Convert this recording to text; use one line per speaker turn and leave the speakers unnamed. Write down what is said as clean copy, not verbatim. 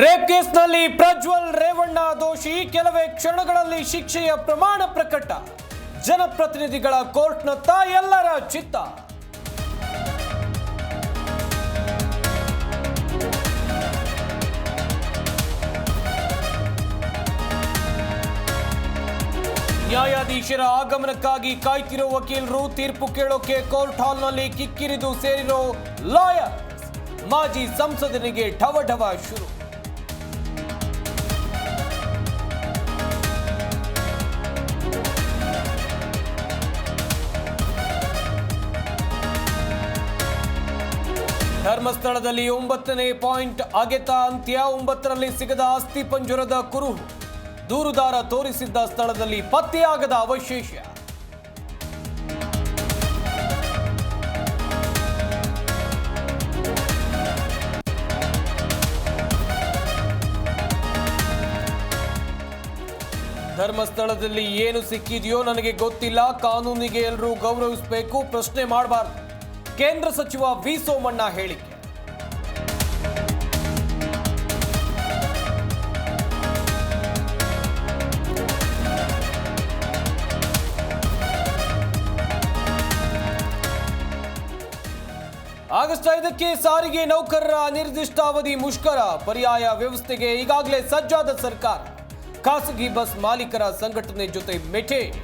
Rape ಕೇಸ್ನಲ್ಲಿ ಪ್ರಜ್ವಲ್ ರೇವಣ್ಣ ದೋಷಿ, ಕೆಲವೇ ಕ್ಷಣಗಳಲ್ಲಿ ಶಿಕ್ಷೆಯ ಪ್ರಮಾಣ ಪ್ರಕಟ. ಜನಪ್ರತಿನಿಧಿಗಳ ಕೋರ್ಟ್ನತ್ತ ಎಲ್ಲರ ಚಿತ್ತ. ನ್ಯಾಯಾಧೀಶರ ಆಗಮನಕ್ಕಾಗಿ ಕಾಯ್ತಿರೋ ವಕೀಲರು, ತೀರ್ಪು ಕೇಳೋಕೆ ಕೋರ್ಟ್ ಹಾಲ್ನಲ್ಲಿ ಕಿಕ್ಕಿರಿದು ಸೇರಿರೋ ಲಾಯರ್. ಮಾಜಿ ಸಂಸದನಿಗೆ ಢವಢವ ಶುರು. ಧರ್ಮಸ್ಥಳದಲ್ಲಿ 9ನೇ ಪಾಯಿಂಟ್ ಅಗೆತ ಅಂತ್ಯ. 9ರಲ್ಲಿ ಸಿಗದ ಅಸ್ಥಿ ಪಂಜರದ ಕುರುಹು. ದೂರುದಾರ ತೋರಿಸಿದ್ದ ಸ್ಥಳದಲ್ಲಿ ಪತ್ತೆಯಾಗದ ಅವಶೇಷ. ಧರ್ಮಸ್ಥಳದಲ್ಲಿ ಏನು ಸಿಕ್ಕಿದೆಯೋ ನನಗೆ ಗೊತ್ತಿಲ್ಲ. ಕಾನೂನಿಗೆ ಎಲ್ಲರೂ ಗೌರವಿಸಬೇಕು, ಪ್ರಶ್ನೆ ಮಾಡಬಾರದು. ಕೇಂದ್ರ ಸಚಿವ ವಿ ಸೋಮಣ್ಣ ಹೇಳಿಕೆ. ಆಗಸ್ಟ್ 5ಕ್ಕೆ ಸಾರಿಗೆ ನೌಕರರ ಅನಿರ್ದಿಷ್ಟಾವಧಿ ಮುಷ್ಕರ. ಪರ್ಯಾಯ ವ್ಯವಸ್ಥೆಗೆ ಈಗಾಗಲೇ ಸಜ್ಜಾದ ಸರ್ಕಾರ. ಖಾಸಗಿ ಬಸ್ ಮಾಲೀಕರ ಸಂಘಟನೆ ಜೊತೆ ಮೀಟಿಂಗ್.